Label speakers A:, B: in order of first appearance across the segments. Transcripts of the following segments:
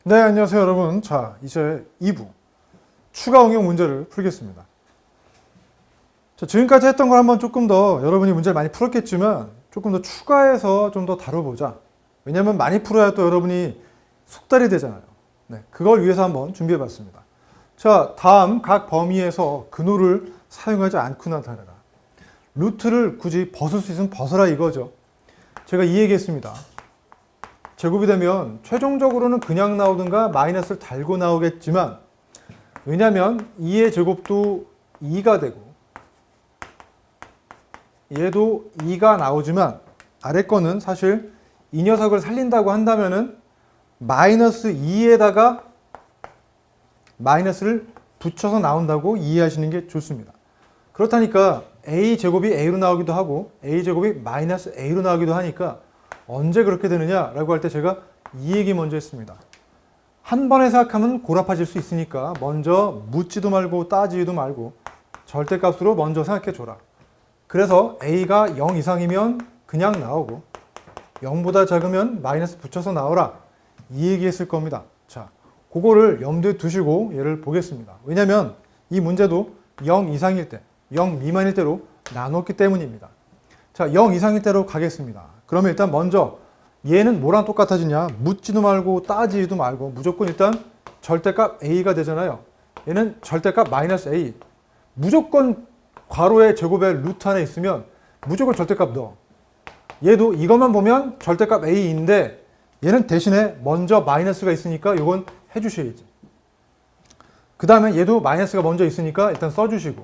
A: 네, 안녕하세요, 여러분. 자, 이제 2부 추가 응용 문제를 풀겠습니다. 자, 지금까지 했던 걸 한번 조금 더 여러분이 문제를 많이 풀었겠지만 조금 더 추가해서 좀 더 다뤄보자. 왜냐하면 많이 풀어야 또 여러분이 숙달이 되잖아요. 네, 그걸 위해서 한번 준비해봤습니다. 자, 다음 각 범위에서 근호를 사용하지 않고 나타내라. 루트를 굳이 벗을 수 있으면 벗어라 이거죠. 제가 이 얘기했습니다. 제곱이 되면 최종적으로는 그냥 나오든가 마이너스를 달고 나오겠지만, 왜냐하면 2의 제곱도 2가 되고 얘도 2가 나오지만 아래 거는 사실 이 녀석을 살린다고 한다면은 마이너스 2에다가 마이너스를 붙여서 나온다고 이해하시는 게 좋습니다. 그렇다니까 a 제곱이 a로 나오기도 하고 a 제곱이 마이너스 a로 나오기도 하니까 언제 그렇게 되느냐라고 할 때 제가 이 얘기 먼저 했습니다. 한 번에 생각하면 고라파질 수 있으니까 먼저 묻지도 말고 따지지도 말고 절대값으로 먼저 생각해 줘라. 그래서 a가 0 이상이면 그냥 나오고 0보다 작으면 마이너스 붙여서 나오라. 이 얘기 했을 겁니다. 자, 그거를 염두에 두시고 얘를 보겠습니다. 왜냐면 이 문제도 0 이상일 때, 0 미만일 때로 나눴기 때문입니다. 자, 0 이상일 때로 가겠습니다. 그러면 일단 먼저 얘는 뭐랑 똑같아지냐? 묻지도 말고 따지지도 말고 무조건 일단 절대값 a가 되잖아요. 얘는 절대값 마이너스 a. 무조건 괄호의 제곱에 루트 안에 있으면 무조건 절대값 넣어. 얘도 이것만 보면 절대값 a인데 얘는 대신에 먼저 마이너스가 있으니까 이건 해주셔야지. 그 다음에 얘도 마이너스가 먼저 있으니까 일단 써주시고,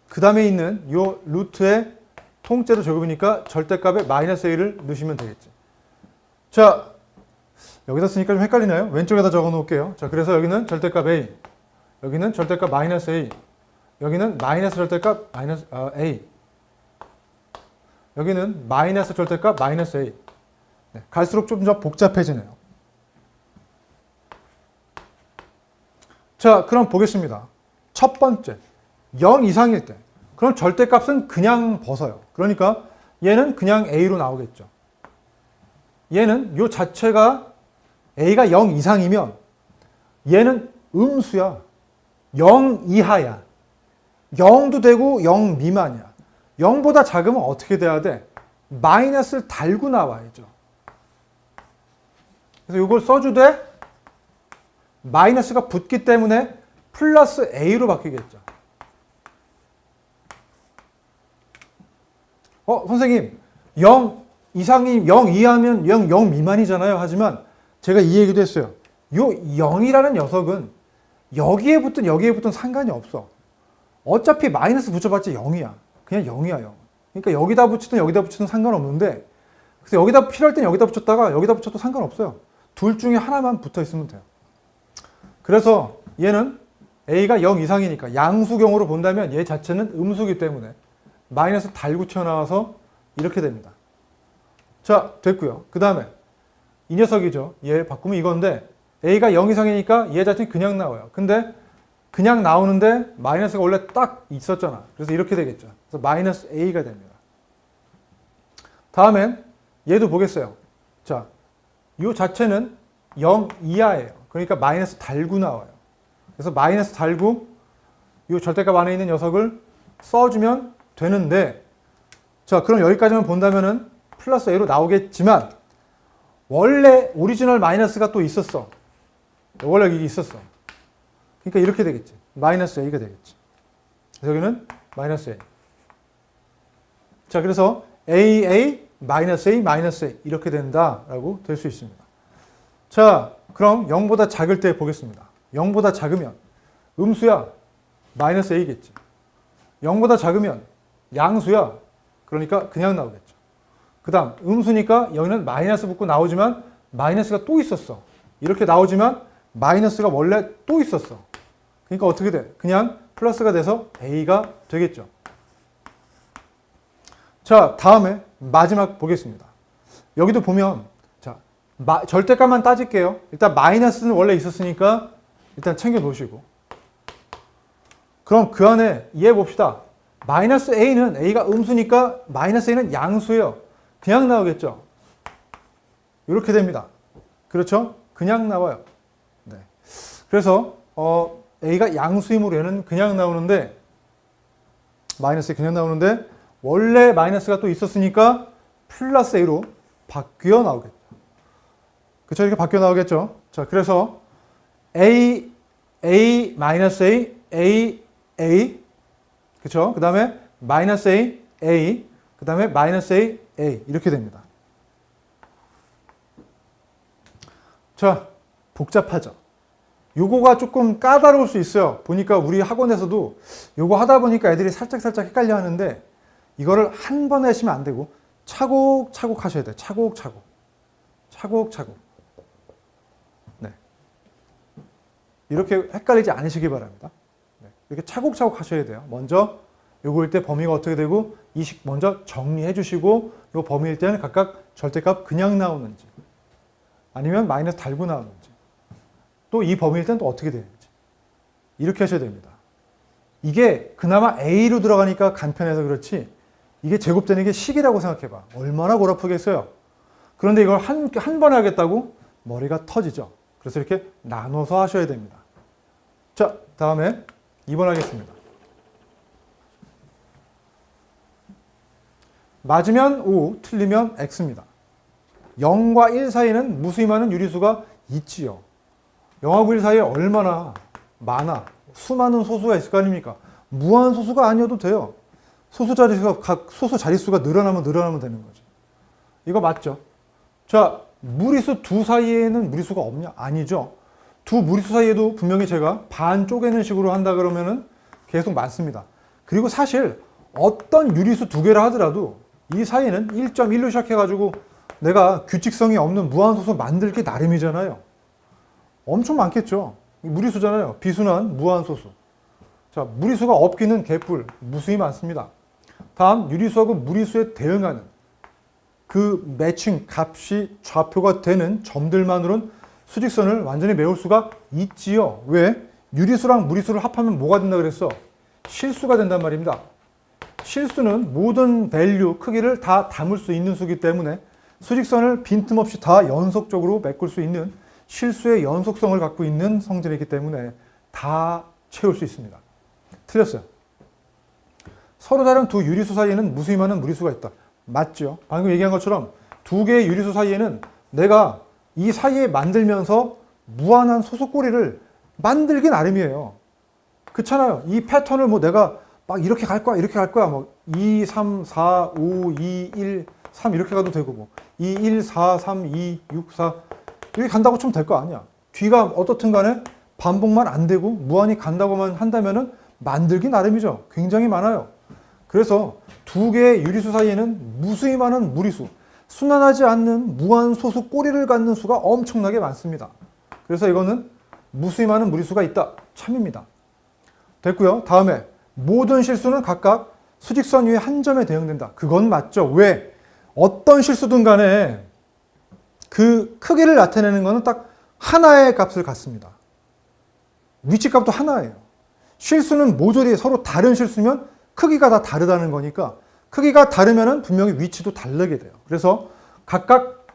A: 그 다음에 있는 이 루트의 통째로 제곱이니까 절대값에 마이너스 a를 넣으시면 되겠지. 자, 여기다 쓰니까 좀 헷갈리나요? 왼쪽에다 적어 놓을게요. 자, 그래서 여기는 절대값 a, 여기는 절대값 마이너스 a, 여기는 마이너스 절대값 마이너스 a, 여기는 마이너스 절대값 마이너스 a. 네, 갈수록 좀 더 복잡해지네요. 자, 그럼 보겠습니다. 첫 번째, 0 이상일 때. 그럼 절대값은 그냥 벗어요. 그러니까 얘는 그냥 a로 나오겠죠. 얘는 요 자체가 a가 0 이상이면 얘는 음수야. 0 이하야. 0도 되고 0 미만이야. 0보다 작으면 어떻게 돼야 돼? 마이너스를 달고 나와야죠. 그래서 이걸 써주되 마이너스가 붙기 때문에 플러스 a로 바뀌겠죠. 선생님, 0 이상이 0 이하면 0 미만이잖아요. 하지만 제가 이 얘기도 했어요. 요 0이라는 녀석은 여기에 붙든 상관이 없어. 어차피 마이너스 붙여봤자 0이야. 그냥 0이야, 0. 그러니까 여기다 붙이든 상관없는데, 그래서 여기다 필요할 땐 여기다 붙였다가 여기다 붙여도 상관없어요. 둘 중에 하나만 붙어 있으면 돼요. 그래서 얘는 a가 0 이상이니까 양수경으로 본다면 얘 자체는 음수기 때문에 마이너스 달고 튀어나와서 이렇게 됩니다. 자, 됐고요. 그 다음에 이 녀석이죠. 얘 바꾸면 이건데 a가 0 이상이니까 얘 자체는 그냥 나와요. 근데 그냥 나오는데 마이너스가 원래 딱 있었잖아. 그래서 이렇게 되겠죠. 그래서 마이너스 a가 됩니다. 다음엔 얘도 보겠어요. 자, 이 자체는 0 이하예요. 그러니까 마이너스 달고 나와요. 그래서 마이너스 달고 이 절대값 안에 있는 녀석을 써주면 되는데, 자, 그럼 여기까지만 본다면은 플러스 a로 나오겠지만 원래 오리지널 마이너스가 또 있었어. 원래 여기 있었어. 그러니까 이렇게 되겠지. 마이너스 a가 되겠지. 그래서 여기는 마이너스 a. 자, 그래서 a, 마이너스 a, 마이너스 a 이렇게 된다라고 될 수 있습니다. 자, 그럼 0보다 작을 때 보겠습니다. 0보다 작으면 음수야. 마이너스 a겠지. 0보다 작으면 양수야. 그러니까 그냥 나오겠죠. 그 다음 음수니까 여기는 마이너스 붙고 나오지만 마이너스가 또 있었어. 이렇게 나오지만 마이너스가 원래 또 있었어. 그러니까 어떻게 돼? 그냥 플러스가 돼서 a가 되겠죠. 자, 다음에 마지막 보겠습니다. 여기도 보면 자, 절대값만 따질게요. 일단 마이너스는 원래 있었으니까 일단 챙겨 놓으시고, 그럼 그 안에 이해해 봅시다. 마이너스 a는 a가 음수니까 마이너스 a는 양수예요. 그냥 나오겠죠. 이렇게 됩니다. 그렇죠? 그냥 나와요. 그래서 a가 양수이므로 얘는 그냥 나오는데 마이너스 그냥 나오는데 원래 마이너스가 또 있었으니까 플러스 a로 바뀌어 나오겠죠. 그쵸? 이렇게 바뀌어 나오겠죠. 자, 그래서 a, 마이너스 a, 그쵸? 그 다음에 마이너스 a, 그 다음에 마이너스 a 이렇게 됩니다. 자, 복잡하죠. 요거가 조금 까다로울 수 있어요. 보니까 우리 학원에서도 요거 하다 보니까 애들이 살짝 헷갈려 하는데 이거를 한 번에 하시면 안 되고 차곡차곡 하셔야 돼요. 차곡차곡. 네. 이렇게 헷갈리지 않으시기 바랍니다. 네. 이렇게 차곡차곡 하셔야 돼요. 먼저 요거일 때 범위가 어떻게 되고 이식 먼저 정리해 주시고 요 범위일 때는 각각 절대값 그냥 나오는지 아니면 마이너스 달고 나오는지 또 이 범위일 때는 또 어떻게 되는지 이렇게 하셔야 됩니다. 이게 그나마 A로 들어가니까 간편해서 그렇지 이게 제곱되는 게 식이라고 생각해봐. 얼마나 골아프겠어요. 그런데 이걸 한 번에 하겠다고 머리가 터지죠. 그래서 이렇게 나눠서 하셔야 됩니다. 자, 다음에 2번 하겠습니다. 맞으면 O, 틀리면 X입니다. 0과 1 사이에는 무수히 많은 유리수가 있지요. 0하고 1 사이에 얼마나 많아, 수많은 소수가 있을 거 아닙니까? 무한 소수가 아니어도 돼요. 소수 자릿수가 늘어나면 되는 거죠. 이거 맞죠? 자, 무리수 두 사이에는 무리수가 없냐? 아니죠. 두 무리수 사이에도 분명히 제가 반 쪼개는 식으로 한다 그러면은 계속 많습니다. 그리고 사실 어떤 유리수 두 개라 하더라도 이 사이에는 1.1로 시작해가지고 내가 규칙성이 없는 무한소수 만들기 나름이잖아요. 엄청 많겠죠. 무리수잖아요. 비순환 무한소수. 자, 무리수가 없기는 개뿔, 무수히 많습니다. 다음, 유리수하고 무리수에 대응하는 그 매칭 값이 좌표가 되는 점들만으로는 수직선을 완전히 메울 수가 있지요. 왜? 유리수랑 무리수를 합하면 뭐가 된다 그랬어? 실수가 된단 말입니다. 실수는 모든 밸류, 크기를 다 담을 수 있는 수이기 때문에 수직선을 빈틈없이 다 연속적으로 메꿀 수 있는 실수의 연속성을 갖고 있는 성질이기 때문에 다 채울 수 있습니다. 틀렸어요. 서로 다른 두 유리수 사이에는 무수히 많은 무리수가 있다. 맞죠? 방금 얘기한 것처럼 두 개의 유리수 사이에는 내가 이 사이에 만들면서 무한한 소수꼬리를 만들기 나름이에요. 그렇잖아요. 이 패턴을 뭐 내가 막 이렇게 갈 거야. 뭐 2, 3, 4, 5, 2, 1, 3 이렇게 가도 되고 뭐 2, 1, 4, 3, 2, 6, 4 이렇게 간다고 치면 될 거 아니야. 뒤가 어떻든 간에 반복만 안 되고 무한히 간다고만 한다면은 만들기 나름이죠. 굉장히 많아요. 그래서 두 개의 유리수 사이에는 무수히 많은 무리수, 순환하지 않는 무한 소수 꼬리를 갖는 수가 엄청나게 많습니다. 그래서 이거는 무수히 많은 무리수가 있다. 참입니다. 됐고요. 다음에 모든 실수는 각각 수직선 위에 한 점에 대응된다. 그건 맞죠. 왜? 어떤 실수든 간에 그 크기를 나타내는 것은 딱 하나의 값을 갖습니다. 위치값도 하나예요. 실수는 모조리 서로 다른 실수면 크기가 다 다르다는 거니까 크기가 다르면 분명히 위치도 다르게 돼요. 그래서 각각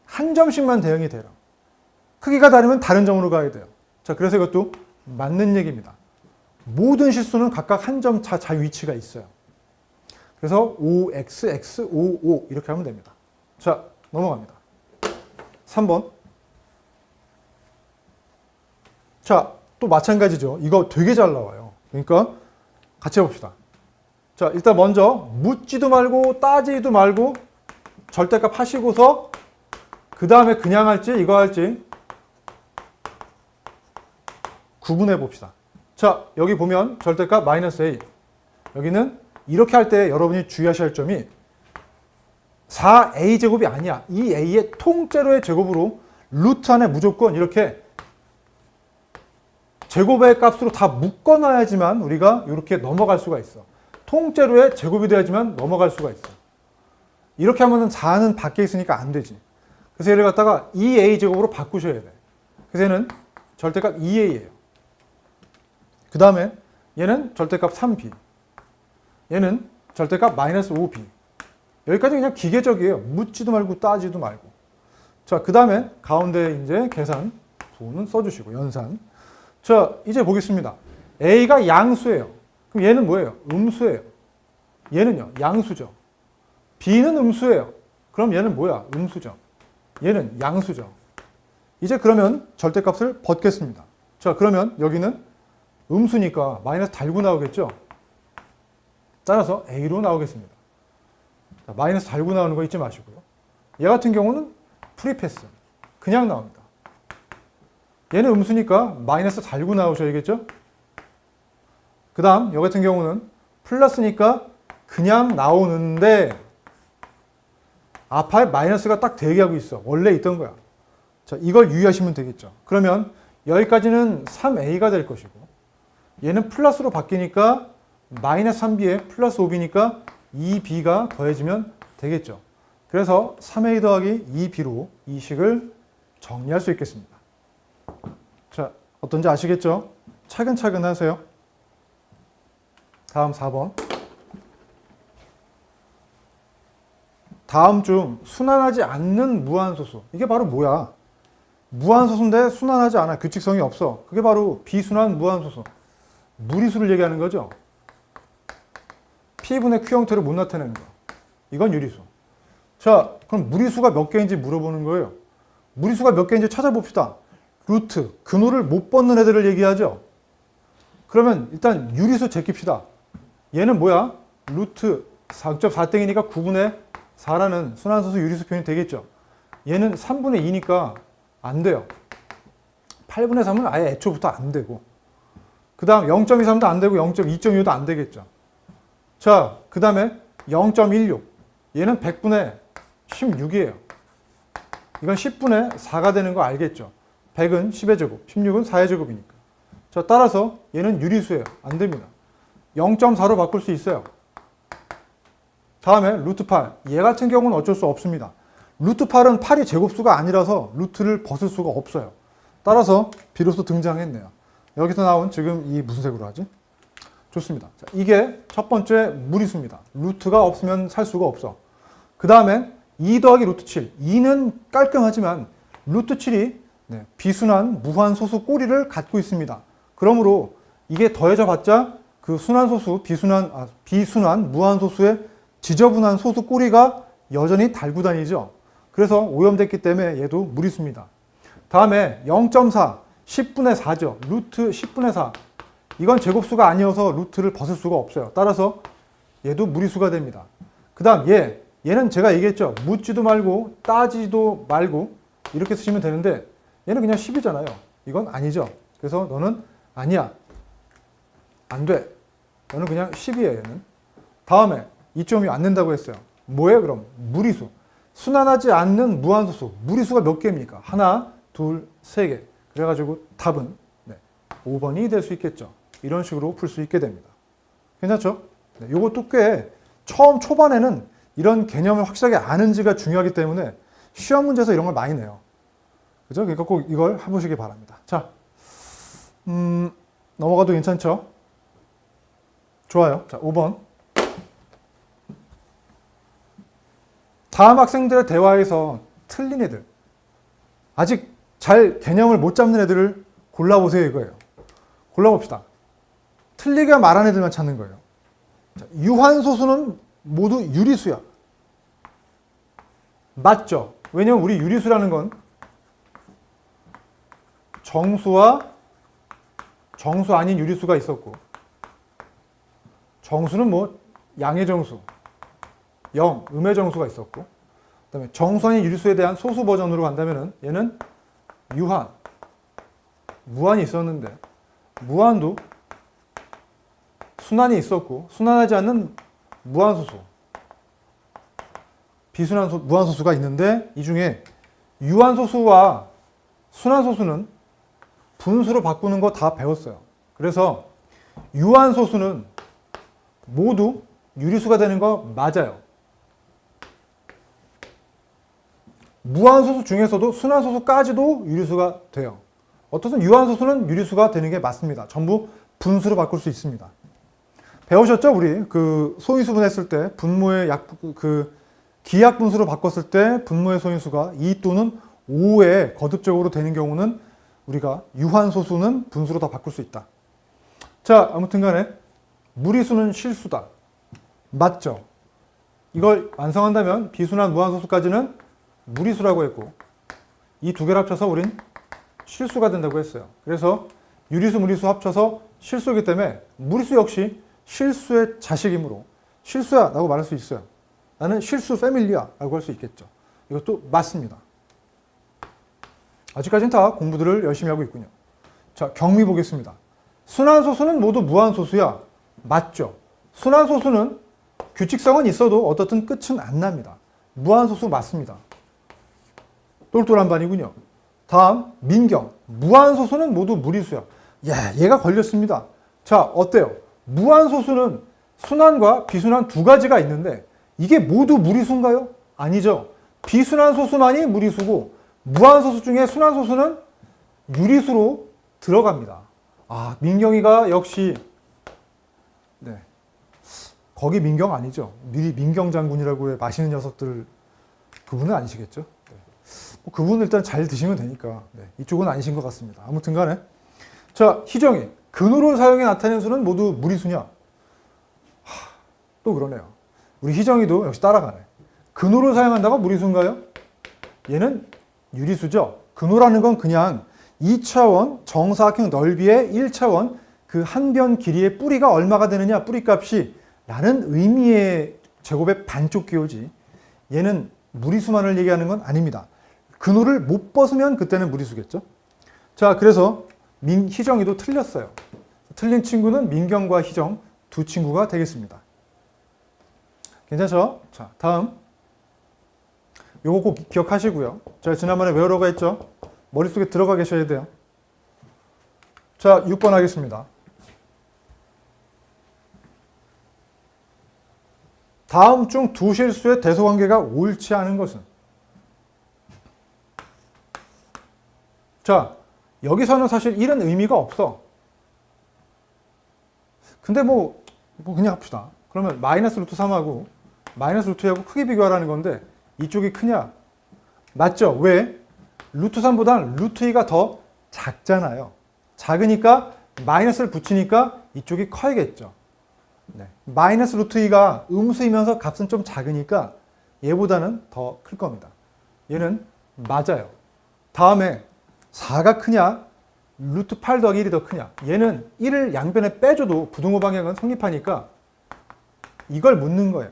A: 한 점씩만 대응이 돼요. 크기가 다르면 다른 점으로 가야 돼요. 자, 그래서 이것도 맞는 얘기입니다. 모든 실수는 각각 한 점 자 위치가 있어요. 그래서 OX, X, OO 이렇게 하면 됩니다. 자, 넘어갑니다. 3번. 자, 또 마찬가지죠. 이거 되게 잘 나와요. 그러니까 같이 해봅시다. 자, 일단 먼저 묻지도 말고 따지지도 말고 절대값 하시고서 그 다음에 그냥 할지 이거 할지 구분해 봅시다. 자, 여기 보면 절대값 마이너스 A. 여기는 이렇게 할 때 여러분이 주의하셔야 할 점이 4a제곱이 아니야. 이 a의 통째로의 제곱으로 루트 안에 무조건 이렇게 제곱의 값으로 다 묶어놔야지만 우리가 이렇게 넘어갈 수가 있어. 통째로의 제곱이 돼야지만 넘어갈 수가 있어. 이렇게 하면은 4는 밖에 있으니까 안 되지. 그래서 얘를 갖다가 2a제곱으로 바꾸셔야 돼. 그래서 얘는 절대값 2a예요. 그 다음에 얘는 절대값 3b. 얘는 절대값 마이너스 5b. 여기까지 그냥 기계적이에요. 묻지도 말고 따지도 말고. 자, 그 다음에 가운데 이제 계산 부호는 써주시고 연산. 자, 이제 보겠습니다. A가 양수예요. 그럼 얘는 뭐예요? 음수예요. 얘는요, 양수죠. B는 음수예요. 그럼 얘는 뭐야? 음수죠. 얘는 양수죠. 이제 그러면 절대값을 벗겠습니다. 자, 그러면 여기는 음수니까 마이너스 달고 나오겠죠? 따라서 A로 나오겠습니다. 자, 마이너스 달고 나오는 거 잊지 마시고요. 얘 같은 경우는 프리패스. 그냥 나옵니다. 얘는 음수니까 마이너스 달고 나오셔야겠죠? 그 다음, 여 같은 경우는 플러스니까 그냥 나오는데 앞에 마이너스가 딱 대기하고 있어. 원래 있던 거야. 자, 이걸 유의하시면 되겠죠. 그러면 여기까지는 3a가 될 것이고 얘는 플러스로 바뀌니까 마이너스 3b에 플러스 5b니까 2b가 더해지면 되겠죠. 그래서 3a 더하기 2b로 이 식을 정리할 수 있겠습니다. 자, 어떤지 아시겠죠? 차근차근 하세요. 다음 4번. 다음 중 순환하지 않는 무한소수. 이게 바로 뭐야? 무한소수인데 순환하지 않아. 규칙성이 없어. 그게 바로 비순환 무한소수. 무리수를 얘기하는 거죠. P분의 Q 형태로 못 나타내는 거. 이건 유리수. 자, 그럼 무리수가 몇 개인지 물어보는 거예요. 무리수가 몇 개인지 찾아봅시다. 루트, 근호를 못 벗는 애들을 얘기하죠. 그러면 일단 유리수 제낍시다. 얘는 뭐야? 루트 4.4땡이니까 9분의 4라는 순환소수 유리수 표현이 되겠죠. 얘는 3분의 2니까 안 돼요. 8분의 3은 아예 애초부터 안 되고 그 다음 0.23도 안 되고 0.2.25도 안 되겠죠. 자, 그 다음에 0.16 얘는 100분의 16이에요. 이건 10분의 4가 되는 거 알겠죠. 100은 10의 제곱, 16은 4의 제곱이니까. 자, 따라서 얘는 유리수예요. 안 됩니다. 0.4로 바꿀 수 있어요. 다음에 루트 8. 얘 같은 경우는 어쩔 수 없습니다. 루트 8은 8이 제곱수가 아니라서 루트를 벗을 수가 없어요. 따라서 비로소 등장했네요. 여기서 나온 지금 이 무슨 색으로 하지? 좋습니다. 자, 이게 첫 번째 무리수입니다. 루트가 없으면 살 수가 없어. 그 다음에 2 더하기 루트 7. 2는 깔끔하지만 루트 7이 비순환 무한소수 꼬리를 갖고 있습니다. 그러므로 이게 더해져 봤자 그 순환소수, 비순환 무한소수의 지저분한 소수 꼬리가 여전히 달고 다니죠. 그래서 오염됐기 때문에 얘도 무리수입니다. 다음에 0.4, 10분의 4죠. 루트 10분의 4. 이건 제곱수가 아니어서 루트를 벗을 수가 없어요. 따라서 얘도 무리수가 됩니다. 그 다음 얘는 제가 얘기했죠. 묻지도 말고 따지도 말고 이렇게 쓰시면 되는데 얘는 그냥 10이잖아요. 이건 아니죠. 그래서 너는 아니야. 안 돼. 너는 그냥 10이에요. 얘는. 다음에 2.2 안 된다고 했어요. 뭐예요 그럼? 무리수. 순환하지 않는 무한소수. 무리수가 몇 개입니까? 하나, 둘, 세 개. 그래가지고 답은 5번이 될 수 있겠죠. 이런 식으로 풀 수 있게 됩니다. 괜찮죠? 이것도 꽤 처음 초반에는 이런 개념을 확실하게 아는지가 중요하기 때문에 시험 문제에서 이런 걸 많이 내요. 그죠? 그러니까 꼭 이걸 해보시기 바랍니다. 자, 넘어가도 괜찮죠? 좋아요. 자, 5번. 다음 학생들의 대화에서 틀린 애들, 아직 잘 개념을 못 잡는 애들을 골라보세요 이거예요. 골라봅시다. 틀리게 말한 애들만 찾는 거예요. 자, 유한소수는 모두 유리수야. 맞죠? 왜냐면 우리 유리수라는 건 정수와 정수 아닌 유리수가 있었고, 정수는 뭐 양의 정수, 음의 정수가 있었고, 그다음에 정수 아닌 유리수에 대한 소수 버전으로 간다면은 얘는 유한, 무한이 있었는데 무한도 순환이 있었고 순환하지 않는 무한소수, 비순환 무한소수가 있는데 이 중에 유한소수와 순환소수는 분수로 바꾸는 거 다 배웠어요. 그래서 유한소수는 모두 유리수가 되는 거 맞아요. 무한소수 중에서도 순환소수까지도 유리수가 돼요. 어떻든 유한소수는 유리수가 되는 게 맞습니다. 전부 분수로 바꿀 수 있습니다. 배우셨죠? 우리 그 소인수분 했을 때 분모의 기약 분수로 바꿨을 때 분모의 소인수가 2 또는 5에 거듭적으로 되는 경우는 우리가 유한소수는 분수로 다 바꿀 수 있다. 자, 아무튼 간에 무리수는 실수다. 맞죠? 이걸 완성한다면 비순환 무한소수까지는 무리수라고 했고 이 두 개를 합쳐서 우린 실수가 된다고 했어요. 그래서 유리수, 무리수 합쳐서 실수이기 때문에 무리수 역시 실수의 자식이므로 실수야 라고 말할 수 있어요. 나는 실수 패밀리야 라고 할 수 있겠죠. 이것도 맞습니다. 아직까지는 다 공부들을 열심히 하고 있군요. 자, 경미 보겠습니다. 순환소수는 모두 무한소수야. 맞죠? 순환소수는 규칙성은 있어도 어떻든 끝은 안 납니다. 무한소수 맞습니다. 똘똘한 반이군요. 다음 민경. 무한소수는 모두 무리수야. 야, 얘가 걸렸습니다. 자, 어때요? 무한소수는 순환과 비순환 두 가지가 있는데 이게 모두 무리수인가요? 아니죠. 비순환소수만이 무리수고 무한소수 중에 순환소수는 유리수로 들어갑니다. 아, 민경이가 역시 네, 거기 민경 아니죠. 미리 민경 장군이라고 해 맛있는 녀석들 그분은 아니시겠죠. 네. 뭐 그분은 일단 잘 드시면 되니까 네, 이쪽은 아니신 것 같습니다. 아무튼 간에 자, 희정이 근호를 사용해 나타낸 수는 모두 무리수냐? 또 그러네요. 우리 희정이도 역시 따라가네. 근호를 사용한다고 무리수인가요? 얘는 유리수죠. 근호라는 건 그냥 2차원 정사각형 넓이의 1차원 그 한 변 길이의 뿌리가 얼마가 되느냐 뿌리값이 라는 의미의 제곱의 반쪽 기호지 얘는 무리수만을 얘기하는 건 아닙니다. 근호를 못 벗으면 그때는 무리수겠죠. 자, 그래서 희정이도 틀렸어요. 틀린 친구는 민경과 희정 두 친구가 되겠습니다. 괜찮죠? 자, 다음 요거 꼭 기억하시고요. 제가 지난번에 외우라고 했죠? 머릿속에 들어가 계셔야 돼요. 자, 6번 하겠습니다. 다음 중 두 실수의 대소관계가 옳지 않은 것은? 자, 여기서는 사실 1은 의미가 없어. 근데 뭐 그냥 합시다. 그러면 마이너스 루트 3하고 마이너스 루트 2하고 크게 비교하라는 건데 이쪽이 크냐? 맞죠? 왜? 루트 3보다는 루트 2가 더 작잖아요. 작으니까 마이너스를 붙이니까 이쪽이 커야겠죠. 네. 마이너스 루트 2가 음수이면서 값은 좀 작으니까 얘보다는 더 클 겁니다. 얘는 맞아요. 다음에 4가 크냐? 루트 8 더하기 1이 더 크냐? 얘는 1을 양변에 빼줘도 부등호 방향은 성립하니까 이걸 묻는 거예요.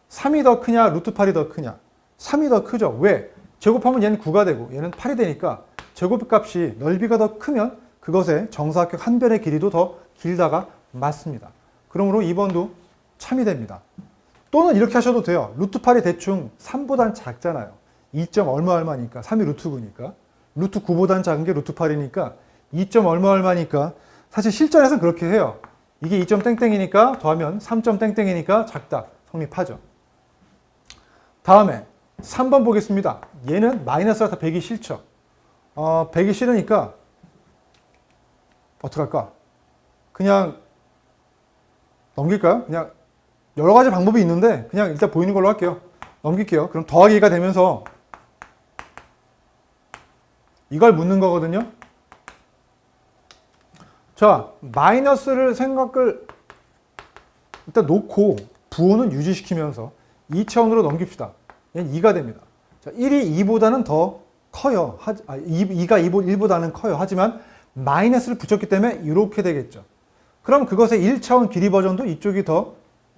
A: 3이 더 크냐? 루트 8이 더 크냐? 3이 더 크죠. 왜? 제곱하면 얘는 9가 되고 얘는 8이 되니까 제곱값이 넓이가 더 크면 그것의 정사각형 한 변의 길이도 더 길다가 맞습니다. 그러므로 2번도 참이 됩니다. 또는 이렇게 하셔도 돼요. 루트 8이 대충 3보단 작잖아요. 2. 얼마니까 3이 루트 9니까 루트 9보단 작은 게 루트 8이니까 2. 얼마니까 사실 실전에서는 그렇게 해요. 이게 2. 땡땡이니까 더하면 3. 땡땡이니까 작다. 성립하죠. 다음에 3번 보겠습니다. 얘는 마이너스가 다 100이 싫죠. 100이 싫으니까 어떡할까? 그냥 넘길까요? 그냥 여러 가지 방법이 있는데 그냥 일단 보이는 걸로 할게요. 넘길게요. 그럼 더하기가 되면서 이걸 묻는 거거든요. 자, 마이너스를 생각을 일단 놓고 부호는 유지시키면서 2차원으로 넘깁시다. 얘는 2가 됩니다. 자, 1이 2보다는 더 커요. 2가 1보다는 커요. 하지만 마이너스를 붙였기 때문에 이렇게 되겠죠. 그럼 그것의 1차원 길이 버전도 이쪽이 더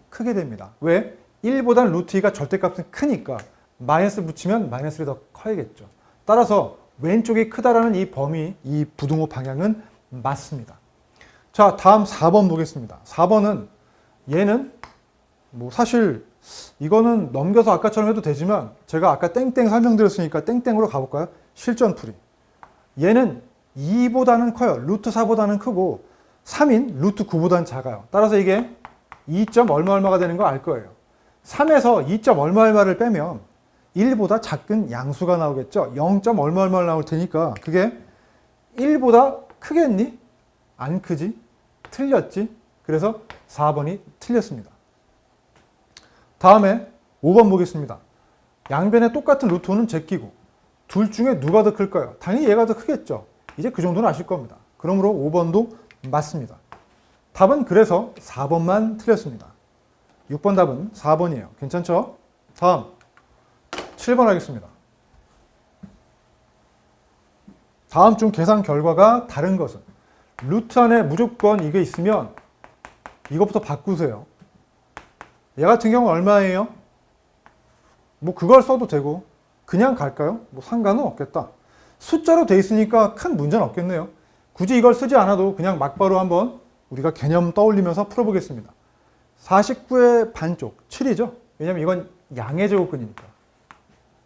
A: 크게 됩니다. 왜? 1보다는 루트 2가 절대값은 크니까 마이너스를 붙이면 마이너스가 더 커야겠죠. 따라서 왼쪽이 크다라는 이 범위, 이 부등호 방향은 맞습니다. 자, 다음 4번 보겠습니다. 4번은 얘는 뭐 사실 이거는 넘겨서 아까처럼 해도 되지만 제가 아까 땡땡 설명드렸으니까 땡땡으로 가볼까요? 실전풀이. 얘는 2보다는 커요. 루트 4보다는 크고 3인 루트 9보다는 작아요. 따라서 이게 2. 얼마가 되는 거 알 거예요. 3에서 2. 얼마를 빼면 1보다 작은 양수가 나오겠죠. 0. 얼마를 나올 테니까 그게 1보다 크겠니? 안 크지? 틀렸지? 그래서 4번이 틀렸습니다. 다음에 5번 보겠습니다. 양변에 똑같은 루트 5는 제끼고 둘 중에 누가 더 클까요? 당연히 얘가 더 크겠죠. 이제 그 정도는 아실 겁니다. 그러므로 5번도 맞습니다. 답은 그래서 4번만 틀렸습니다. 6번 답은 4번이에요. 괜찮죠? 다음 7번 하겠습니다. 다음 중 계산 결과가 다른 것은? 루트 안에 무조건 이게 있으면 이것부터 바꾸세요. 얘 같은 경우는 얼마예요? 뭐 그걸 써도 되고 그냥 갈까요? 뭐 상관은 없겠다. 숫자로 돼 있으니까 큰 문제는 없겠네요. 굳이 이걸 쓰지 않아도 그냥 막바로 한번 우리가 개념 떠올리면서 풀어보겠습니다. 49의 반쪽 7이죠. 왜냐면 이건 양의 제곱근이니까.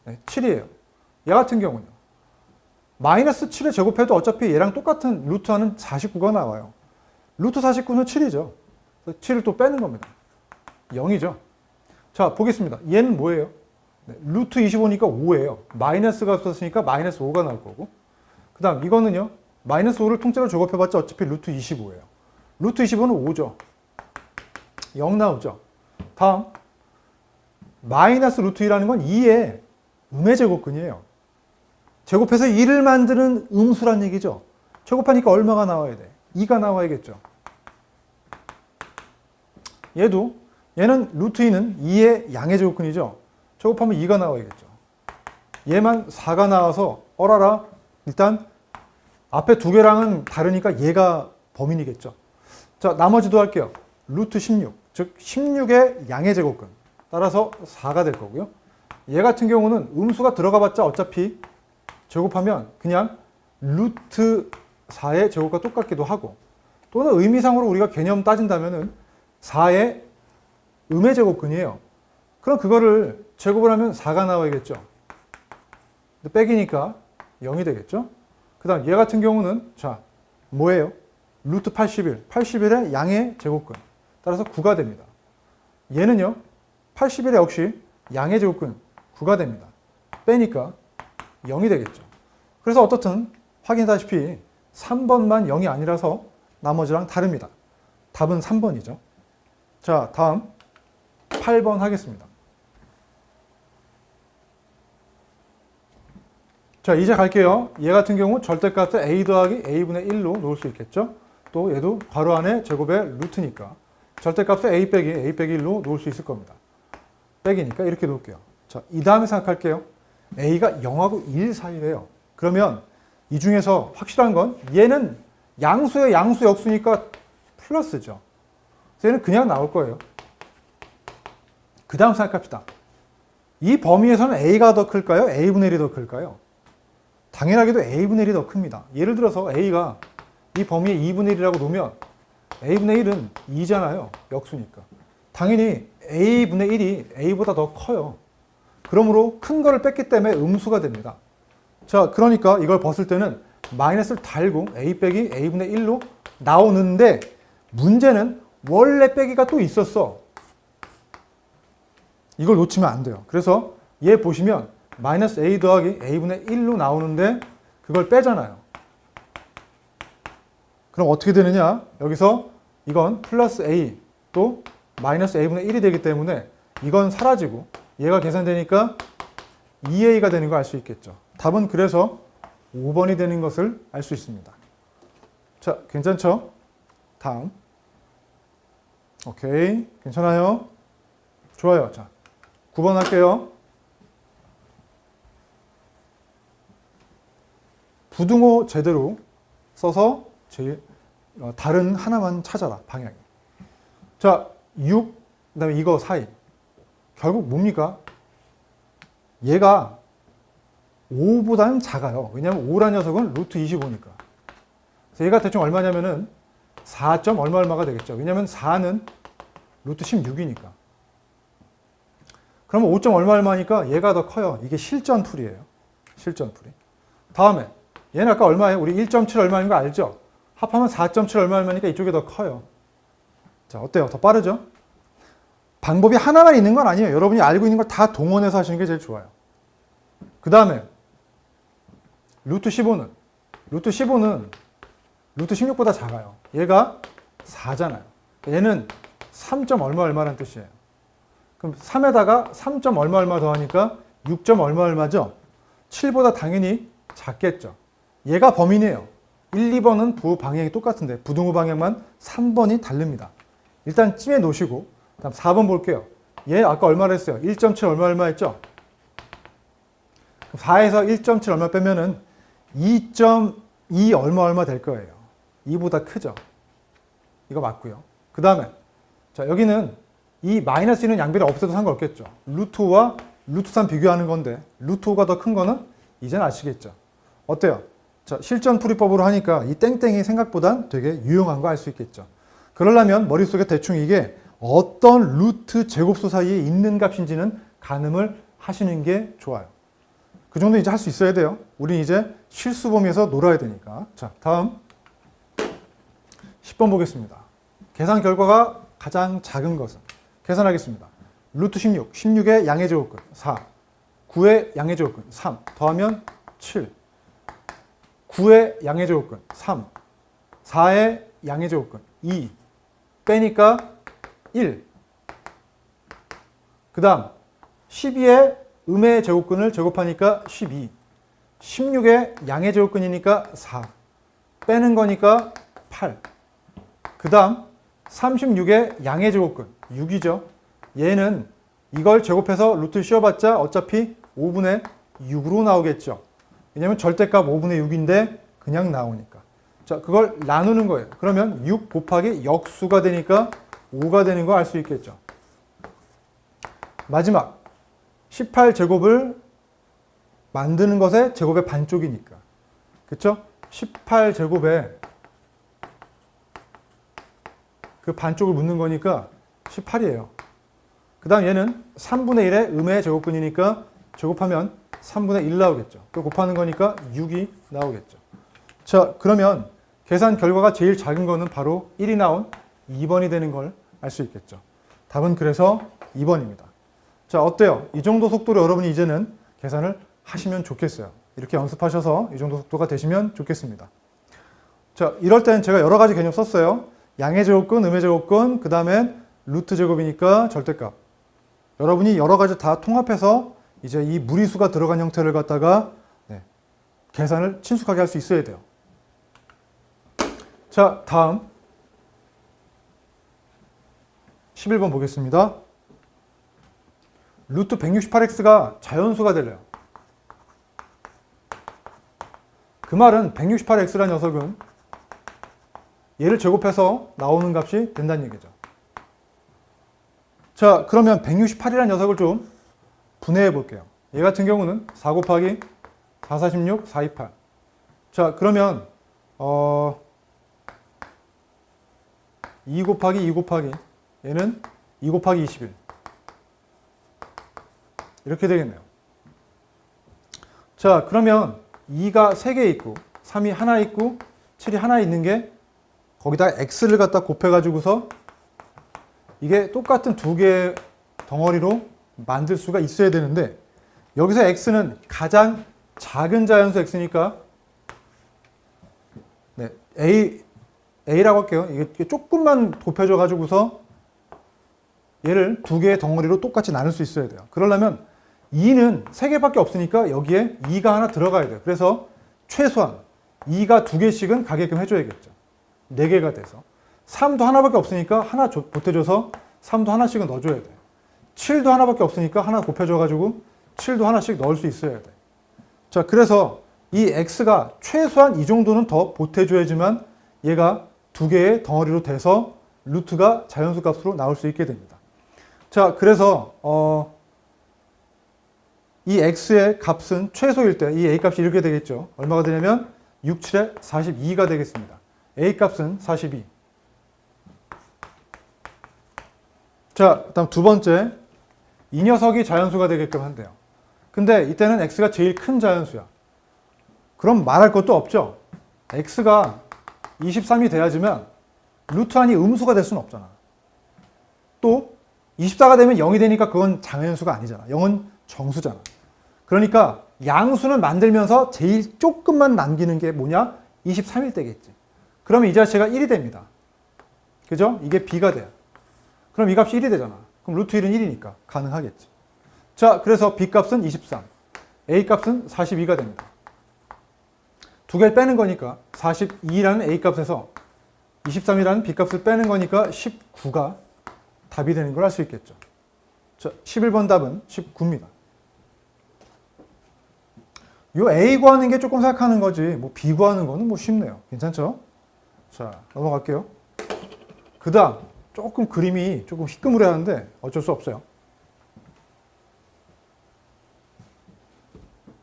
A: 네, 7이에요. 얘 같은 경우는요. 마이너스 7에 제곱해도 어차피 얘랑 똑같은 루트 하는 49가 나와요. 루트 49는 7이죠. 7을 또 빼는 겁니다. 0이죠. 자, 보겠습니다. 얘는 뭐예요? 네, 루트 25니까 5예요. 마이너스가 없었으니까 마이너스 5가 나올 거고. 그 다음 이거는요. 마이너스 5를 통째로 제곱해봤자 어차피 루트 25예요. 루트 25는 5죠. 0 나오죠. 다음 마이너스 루트 2라는 건 2의 음의 제곱근이에요. 제곱해서 2를 만드는 음수란 얘기죠. 제곱하니까 얼마가 나와야 돼? 2가 나와야겠죠. 얘는 루트 2는 2의 양의 제곱근이죠. 제곱하면 2가 나와야겠죠. 얘만 4가 나와서 어라라 일단 앞에 두 개랑은 다르니까 얘가 범인이겠죠. 자, 나머지도 할게요. 루트 16, 즉 16의 양의 제곱근. 따라서 4가 될 거고요. 얘 같은 경우는 음수가 들어가 봤자 어차피 제곱하면 그냥 루트 4의 제곱과 똑같기도 하고, 또는 의미상으로 우리가 개념 따진다면은 4의 음의 제곱근이에요. 그럼 그거를 제곱을 하면 4가 나와야겠죠. 근데 빼기니까 0이 되겠죠. 그 다음 얘 같은 경우는 자 뭐예요? 루트 81, 81의 양의 제곱근. 따라서 9가 됩니다. 얘는요. 81의 역시 양의 제곱근 9가 됩니다. 빼니까 0이 되겠죠. 그래서 어떻든 확인하다시피 3번만 0이 아니라서 나머지랑 다릅니다. 답은 3번이죠. 자, 다음 8번 하겠습니다. 자, 이제 갈게요. 얘 같은 경우 절대값을 a 더하기 a분의 1로 놓을 수 있겠죠. 또 얘도 괄호 안에 제곱의 루트니까 절대값을 a 빼기 1로 놓을 수 있을 겁니다. 빼기니까 이렇게 놓을게요. 자, 이 다음에 생각할게요. a가 0하고 1 사이래요. 그러면 이 중에서 확실한 건 얘는 양수의 양수 역수니까 플러스죠. 그래서 얘는 그냥 나올 거예요. 그 다음 생각합시다. 이 범위에서는 a가 더 클까요? a분의 1이 더 클까요? 당연하게도 a분의 1이 더 큽니다. 예를 들어서 a가 이 범위에 2분의 1이라고 놓으면 a분의 1은 2잖아요. 역수니까. 당연히 a분의 1이 a보다 더 커요. 그러므로 큰 거를 뺐기 때문에 음수가 됩니다. 자, 그러니까 이걸 벗을 때는 마이너스를 달고 a 빼기 a분의 1로 나오는데 문제는 원래 빼기가 또 있었어. 이걸 놓치면 안 돼요. 그래서 얘 보시면 마이너스 a 더하기 a분의 1로 나오는데 그걸 빼잖아요. 그럼 어떻게 되느냐? 여기서 이건 플러스 a 또 마이너스 a분의 1이 되기 때문에 이건 사라지고 얘가 계산되니까 2a가 되는 거 알 수 있겠죠. 답은 그래서 5번이 되는 것을 알 수 있습니다. 자, 괜찮죠? 다음. 오케이. 괜찮아요? 좋아요. 자, 9번 할게요. 부등호 제대로 써서 제일 다른 하나만 찾아라. 방향이. 자, 6, 그 다음에 이거 사이. 결국 뭡니까? 얘가 5보다는 작아요. 왜냐하면 5라는 녀석은 루트 25니까. 그래서 얘가 대충 얼마냐면은 4. 얼마가 되겠죠. 왜냐하면 4는 루트 16이니까. 그러면 5. 얼마니까 얘가 더 커요. 이게 실전풀이에요. 실전풀이. 다음에 얘는 아까 얼마예요? 우리 1.7 얼마인 거 알죠? 합하면 4.7 얼마니까 이쪽이 더 커요. 자, 어때요? 더 빠르죠? 방법이 하나만 있는 건 아니에요. 여러분이 알고 있는 걸 다 동원해서 하시는 게 제일 좋아요. 그 다음에 루트 15는 루트 16보다 작아요. 얘가 4잖아요. 얘는 3. 얼마라는 뜻이에요. 그럼 3에다가 3. 얼마 더하니까 6. 얼마죠? 7보다 당연히 작겠죠. 얘가 범인이에요. 1, 2번은 부 방향이 똑같은데 부등호 방향만 3번이 다릅니다. 일단 찜해 놓으시고 다음 4번 볼게요. 얘 아까 얼마를 했어요? 1.7 얼마 했죠? 4에서 1.7 얼마 빼면은 2.2 얼마 될 거예요. 2보다 크죠? 이거 맞고요. 그 다음에 자 여기는 이 마이너스 1은 양변이 없어도 상관없겠죠. 루트 5와 루트 3 비교하는 건데 루트 5가 더 큰 거는 이제는 아시겠죠. 어때요? 자, 실전풀이법으로 하니까 이 땡땡이 생각보다 되게 유용한 거 알 수 있겠죠. 그러려면 머릿속에 대충 이게 어떤 루트 제곱수 사이에 있는 값인지는 가늠을 하시는 게 좋아요. 그 정도 이제 할 수 있어야 돼요. 우린 이제 실수 범위에서 놀아야 되니까. 자, 다음 10번 보겠습니다. 계산 결과가 가장 작은 것은 계산하겠습니다. 루트 16, 16의 양의 제곱근 4, 9의 양의 제곱근 3, 더하면 7, 9의 양의 제곱근 3, 4의 양의 제곱근 2, 빼니까 1. 그 다음 12의 음의 제곱근을 제곱하니까 12, 16의 양의 제곱근이니까 4, 빼는 거니까 8. 그 다음 36의 양의 제곱근 6이죠. 얘는 이걸 제곱해서 루트 씌워봤자 어차피 5분의 6으로 나오겠죠. 왜냐면 절대값 5분의 6인데 그냥 나오니까. 자, 그걸 나누는 거예요. 그러면 6 곱하기 역수가 되니까 5가 되는 거 알 수 있겠죠. 마지막 18제곱을 만드는 것의 제곱의 반쪽이니까. 그쵸? 18제곱에 그 반쪽을 묻는 거니까 18이에요. 그 다음 얘는 3분의 1의 음의 제곱근이니까 제곱하면 3분의 1 나오겠죠. 또 곱하는 거니까 6이 나오겠죠. 자, 그러면 계산 결과가 제일 작은 거는 바로 1이 나온 2번이 되는 걸 알 수 있겠죠. 답은 그래서 2번입니다. 자, 어때요? 이 정도 속도로 여러분이 이제는 계산을 하시면 좋겠어요. 이렇게 연습하셔서 이 정도 속도가 되시면 좋겠습니다. 자, 이럴 땐 제가 여러 가지 개념 썼어요. 양의 제곱근, 음의 제곱근, 그 다음엔 루트 제곱이니까 절대값. 여러분이 여러 가지 다 통합해서 이제 이 무리수가 들어간 형태를 갖다가 계산을 친숙하게 할 수 있어야 돼요. 자, 다음 11번 보겠습니다. 루트 168x가 자연수가 되래요. 그 말은 168x라는 녀석은 얘를 제곱해서 나오는 값이 된다는 얘기죠. 자, 그러면 168이라는 녀석을 좀 분해해 볼게요. 얘 같은 경우는 4 곱하기 4, 46, 4, 28. 자, 그러면 2 곱하기 2 곱하기 얘는 2 곱하기 21. 이렇게 되겠네요. 자, 그러면 2가 3개 있고 3이 하나 있고 7이 하나 있는 게 거기다 x를 갖다 곱해가지고서 이게 똑같은 두 개의 덩어리로 만들 수가 있어야 되는데 여기서 x는 가장 작은 자연수 x니까 a라고 할게요. 이게 조금만 곱해줘가지고서 얘를 두 개의 덩어리로 똑같이 나눌 수 있어야 돼요. 그러려면 2는 3개밖에 없으니까 여기에 2가 하나 들어가야 돼요. 그래서 최소한 2가 2개씩은 가게끔 해줘야겠죠. 4개가 돼서. 3도 하나밖에 없으니까 하나 보태줘서 3도 하나씩은 넣어줘야 돼요. 7도 하나밖에 없으니까 하나 곱해줘가지고 7도 하나씩 넣을 수 있어야 돼요. 자, 그래서 이 x가 최소한 이 정도는 더 보태줘야지만 얘가 2개의 덩어리로 돼서 루트가 자연수 값으로 나올 수 있게 됩니다. 자, 그래서 이 x의 값은 최소일 때 이 a 값이 이렇게 되겠죠. 얼마가 되냐면 6, 7에 42가 되겠습니다. a 값은 42. 자, 다음 두 번째. 이 녀석이 자연수가 되게끔 한대요. 근데 이때는 x가 제일 큰 자연수야. 그럼 말할 것도 없죠. x가 23이 돼야지만 루트 안이 음수가 될 수는 없잖아. 또 24가 되면 0이 되니까 그건 장연수가 아니잖아. 0은 정수잖아. 그러니까 양수는 만들면서 제일 조금만 남기는 게 뭐냐? 23일 때겠지. 그러면 이 자체가 1이 됩니다. 그죠? 이게 b가 돼요. 그럼 이 값이 1이 되잖아. 그럼 루트 1은 1이니까 가능하겠지. 자, 그래서 b 값은 23, a 값은 42가 됩니다. 두 개를 빼는 거니까 42라는 A값에서 23이라는 B값을 빼는 거니까 19가 답이 되는 걸 알 수 있겠죠. 자, 11번 답은 19입니다. 요 A 구하는 게 조금 생각하는 거지 뭐 B 구하는 거는 뭐 쉽네요. 괜찮죠? 자, 넘어갈게요. 그 다음 조금 그림이 조금 희끄무레하는데 어쩔 수 없어요.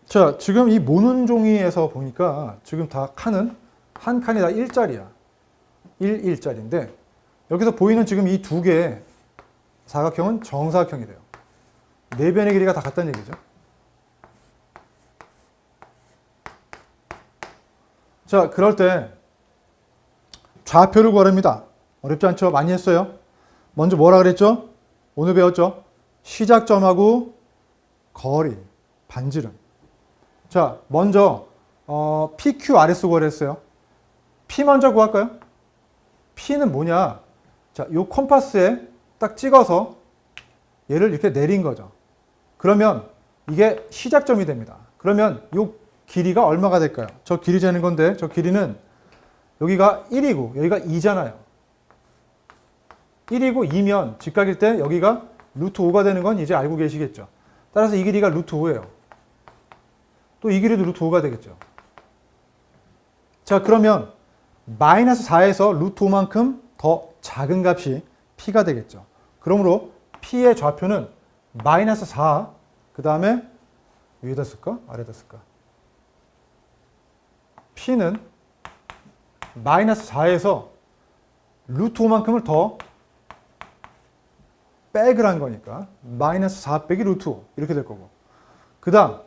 A: 자, 지금 이 모는 종이에서 보니까 지금 다 칸은 한 칸이 다 1짜리야. 1짜리인데 여기서 보이는 지금 이 두 개의 사각형은 정사각형이 돼요. 네 변의 길이가 다 같다는 얘기죠. 자, 그럴 때 좌표를 구하랍니다. 어렵지 않죠? 많이 했어요. 먼저 뭐라 그랬죠? 오늘 배웠죠? 시작점하고 거리, 반지름. 자, 먼저 PQRS 구하라 했어요. P 먼저 구할까요? P는 뭐냐? 자, 요 컴파스에 딱 찍어서 얘를 이렇게 내린 거죠. 그러면 이게 시작점이 됩니다. 그러면 요 길이가 얼마가 될까요? 저 길이 재는 건데 저 길이는 여기가 1이고 여기가 2잖아요. 1이고 2면 직각일 때 여기가 루트 5가 되는 건 이제 알고 계시겠죠. 따라서 이 길이가 루트 5예요. 또 이 길이도 루트 5가 되겠죠. 자, 그러면 마이너스 4에서 루트 5만큼 더 작은 값이 P가 되겠죠. 그러므로 P의 좌표는 마이너스 4, 그 다음에 위에다 쓸까? 아래다 쓸까? P는 마이너스 4에서 루트 5만큼을 더 백을 한 거니까 마이너스 4 빼기 루트 5 이렇게 될 거고, 그 다음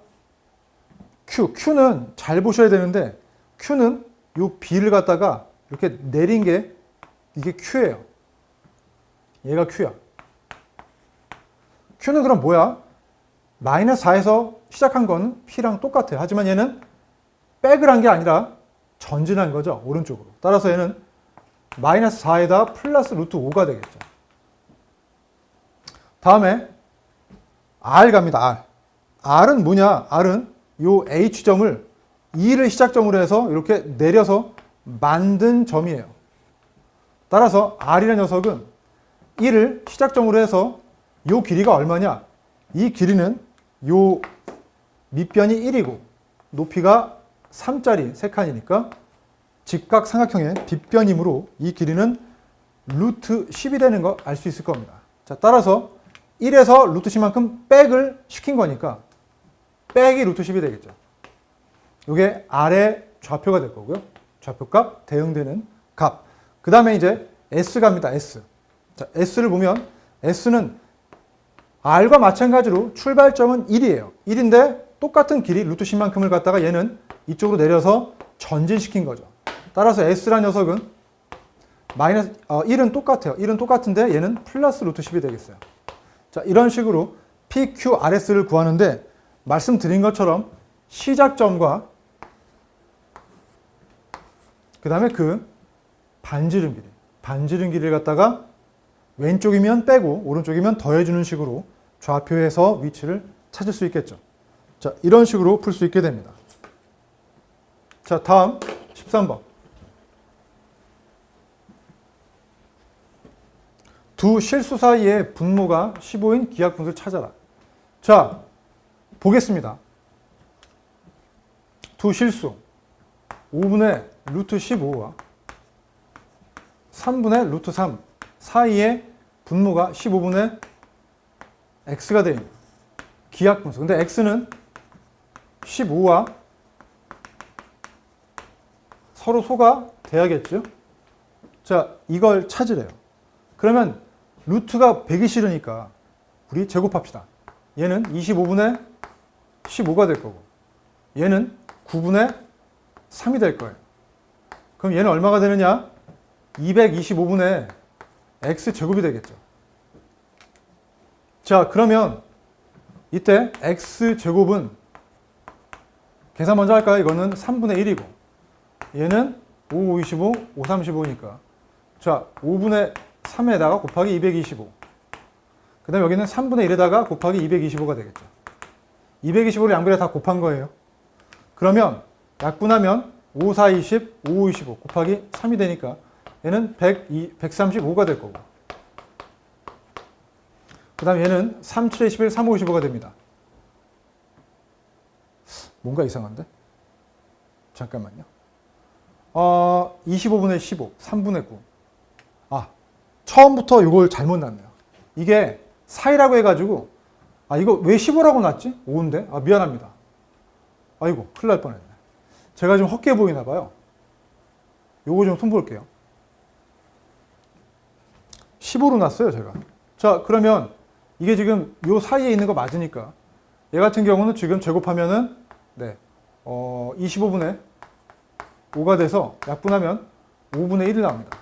A: Q는 잘 보셔야 되는데 Q는 이 B를 갖다가 이렇게 내린 게 이게 Q예요. 얘가 Q야. Q는 그럼 뭐야? 마이너스 4에서 시작한 거는 P랑 똑같아요. 하지만 얘는 백을 한 게 아니라 전진한 거죠. 오른쪽으로. 따라서 얘는 마이너스 4에다 플러스 루트 5가 되겠죠. 다음에 R 갑니다. R은 뭐냐? R은 요 H점을 2를 시작점으로 해서 이렇게 내려서 만든 점이에요. 따라서 R이라는 녀석은 1을 시작점으로 해서 요 길이가 얼마냐? 이 길이는 요 밑변이 1이고 높이가 3짜리 3칸이니까 직각삼각형의 빗변이므로 이 길이는 루트 10이 되는 거 알 수 있을 겁니다. 자, 따라서 1에서 루트 10만큼 백을 시킨 거니까 백이 루트 10이 되겠죠. 이게 R의 좌표가 될 거고요. 좌표값, 대응되는 값. 그 다음에 이제 S 갑니다. S. 자, S를 보면 S는 R과 마찬가지로 출발점은 1이에요. 1인데 똑같은 길이 루트 10만큼을 갖다가 얘는 이쪽으로 내려서 전진시킨 거죠. 따라서 S라는 녀석은 마이너스 1은 똑같아요. 1은 똑같은데 얘는 플러스 루트 10이 되겠어요. 자, 이런 식으로 PQRS를 구하는데 말씀드린 것처럼 시작점과 그 다음에 그 반지름 길이를 갖다가 왼쪽이면 빼고 오른쪽이면 더해주는 식으로 좌표에서 위치를 찾을 수 있겠죠. 자, 이런 식으로 풀 수 있게 됩니다. 자, 다음 13번. 두 실수 사이의 분모가 15인 기하분수를 찾아라. 자, 보겠습니다. 두 실수 5분의 루트 15와 3분의 루트 3 사이의 분모가 15분의 x가 되어 있는 기하분수. 근데 x는 15와 서로 소가 돼야겠죠. 자, 이걸 찾으래요. 그러면 루트가 100이 싫으니까 우리 제곱합시다. 얘는 25분의 15가 될 거고 얘는 9분의 3이 될 거예요. 그럼 얘는 얼마가 되느냐? 225분의 x제곱이 되겠죠. 자, 그러면 이때 x제곱은 계산 먼저 할까요? 이거는 3분의 1이고 얘는 5, 5, 25, 5, 35니까 자, 5분의 3에다가 곱하기 225. 그 다음에 여기는 3분의 1에다가 곱하기 225가 되겠죠. 225를 양변에 다 곱한 거예요. 그러면 약분하면 5, 4, 20, 5, 5, 25 곱하기 3이 되니까 얘는 135가 될 거고, 그 다음에 얘는 3, 7, 21, 3, 5, 25가 됩니다. 뭔가 이상한데? 잠깐만요. 25분의 15, 3분의 9. 처음부터 이걸 잘못 놨네요. 이게 4이라고 해가지고, 이거 왜 15라고 놨지? 5인데? 미안합니다. 아이고, 큰일 날 뻔했네. 제가 좀 헛게 보이나 봐요. 요거 좀 손볼게요. 15로 놨어요, 제가. 자, 그러면 이게 지금 요 사이에 있는 거 맞으니까 얘 같은 경우는 지금 제곱하면은 25분의 5가 돼서 약분하면 5분의 1이 나옵니다.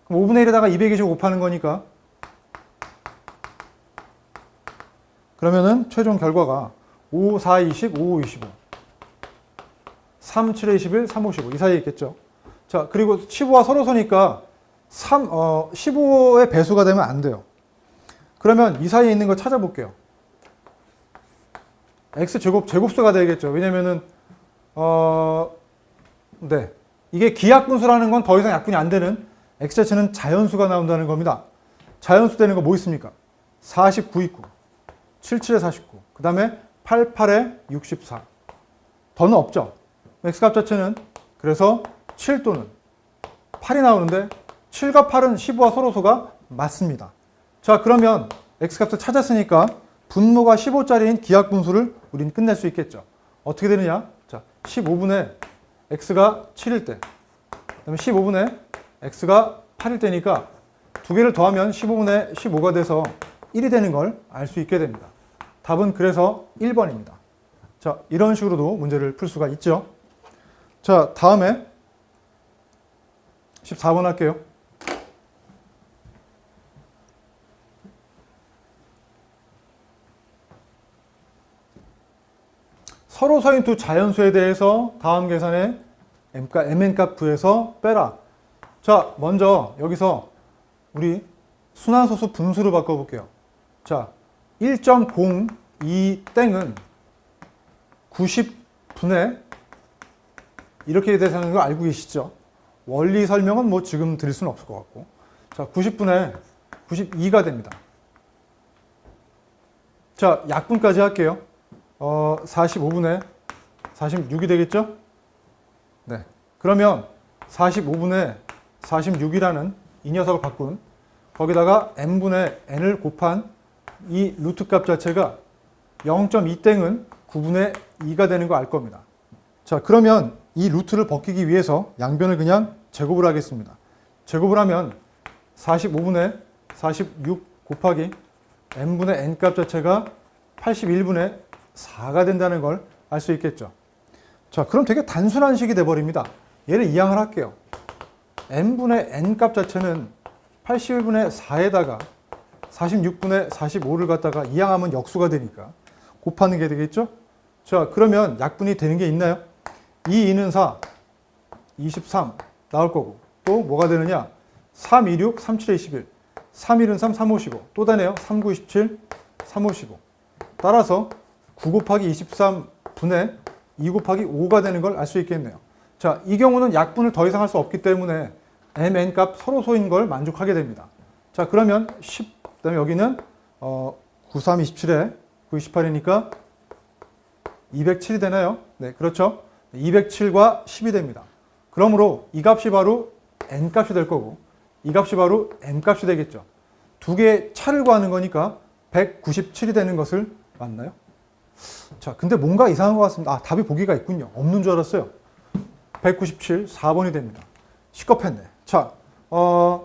A: 그럼 5분의 1에다가 225 곱하는 거니까 그러면은 최종 결과가 5, 4, 20, 5, 25 3, 7, 21, 3, 55 이 사이에 있겠죠. 자, 그리고 15와 서로서니까 15의 배수가 되면 안 돼요. 그러면 이 사이에 있는 거 찾아볼게요. x제곱, 제곱수가 되겠죠. 왜냐면은, 이게 기약분수라는 건 더 이상 약분이 안 되는 x자체는 자연수가 나온다는 겁니다. 자연수 되는 거 뭐 있습니까? 49 있고, 77에 49, 그 다음에 88에 64. 더는 없죠. x값 자체는 그래서 7 또는 8이 나오는데 7과 8은 15와 서로소가 맞습니다. 자, 그러면 x값을 찾았으니까 분모가 15짜리인 기하분수를 우리는 끝낼 수 있겠죠. 어떻게 되느냐? 자, 15분의 x가 7일 때, 그 다음에 15분의 x가 8일 때니까 두 개를 더하면 15분의 15가 돼서 1이 되는 걸 알 수 있게 됩니다. 답은 그래서 1번입니다. 자, 이런 식으로도 문제를 풀 수가 있죠. 자, 다음에 14번 할게요. 서로 서인 두 자연수에 대해서 다음 계산에 mn값 구해서 빼라. 자, 먼저 여기서 우리 순환소수 분수로 바꿔볼게요. 자, 1.02 땡은 90분의 이렇게 되는 거 알고 계시죠? 원리 설명은 뭐 지금 드릴 수는 없을 것 같고. 자, 90분의 92가 됩니다. 자, 약분까지 할게요. 45분의 46이 되겠죠? 네. 그러면 45분의 46이라는 이 녀석을 바꾼 거기다가 n분의 n을 곱한 이 루트 값 자체가 0.2땡은 9분의 2가 되는 거 알 겁니다. 자, 그러면 이 루트를 벗기기 위해서 양변을 그냥 제곱을 하겠습니다. 제곱을 하면 45분의 46 곱하기 n분의 n 값 자체가 81분의 4가 된다는 걸 알 수 있겠죠. 자, 그럼 되게 단순한 식이 돼버립니다. 얘를 이항을 할게요. n분의 n 값 자체는 81분의 4에다가 46분의 45를 갖다가 이항하면 역수가 되니까 곱하는 게 되겠죠. 자, 그러면 약분이 되는 게 있나요? 2, 2는 4, 23 나올 거고, 또 뭐가 되느냐? 3, 2, 6, 3, 7, 21, 3, 1은 3, 3, 5, 15 또 다네요. 3, 9, 27, 3, 5, 15 따라서 9 곱하기 23분의 2 곱하기 5가 되는 걸 알 수 있겠네요. 자, 이 경우는 약분을 더 이상 할 수 없기 때문에 mn 값 서로소인 걸 만족하게 됩니다. 자, 그러면 10, 그 다음에 여기는 9, 3, 27에 9, 28이니까 207이 되나요? 네, 그렇죠. 207과 10이 됩니다. 그러므로 이 값이 바로 n 값이 될 거고 이 값이 바로 m 값이 되겠죠. 두 개의 차를 구하는 거니까 197이 되는 것을 맞나요? 자, 근데 뭔가 이상한 것 같습니다. 답이 보기가 있군요. 없는 줄 알았어요. 197, 4번이 됩니다. 시겁했네. 자,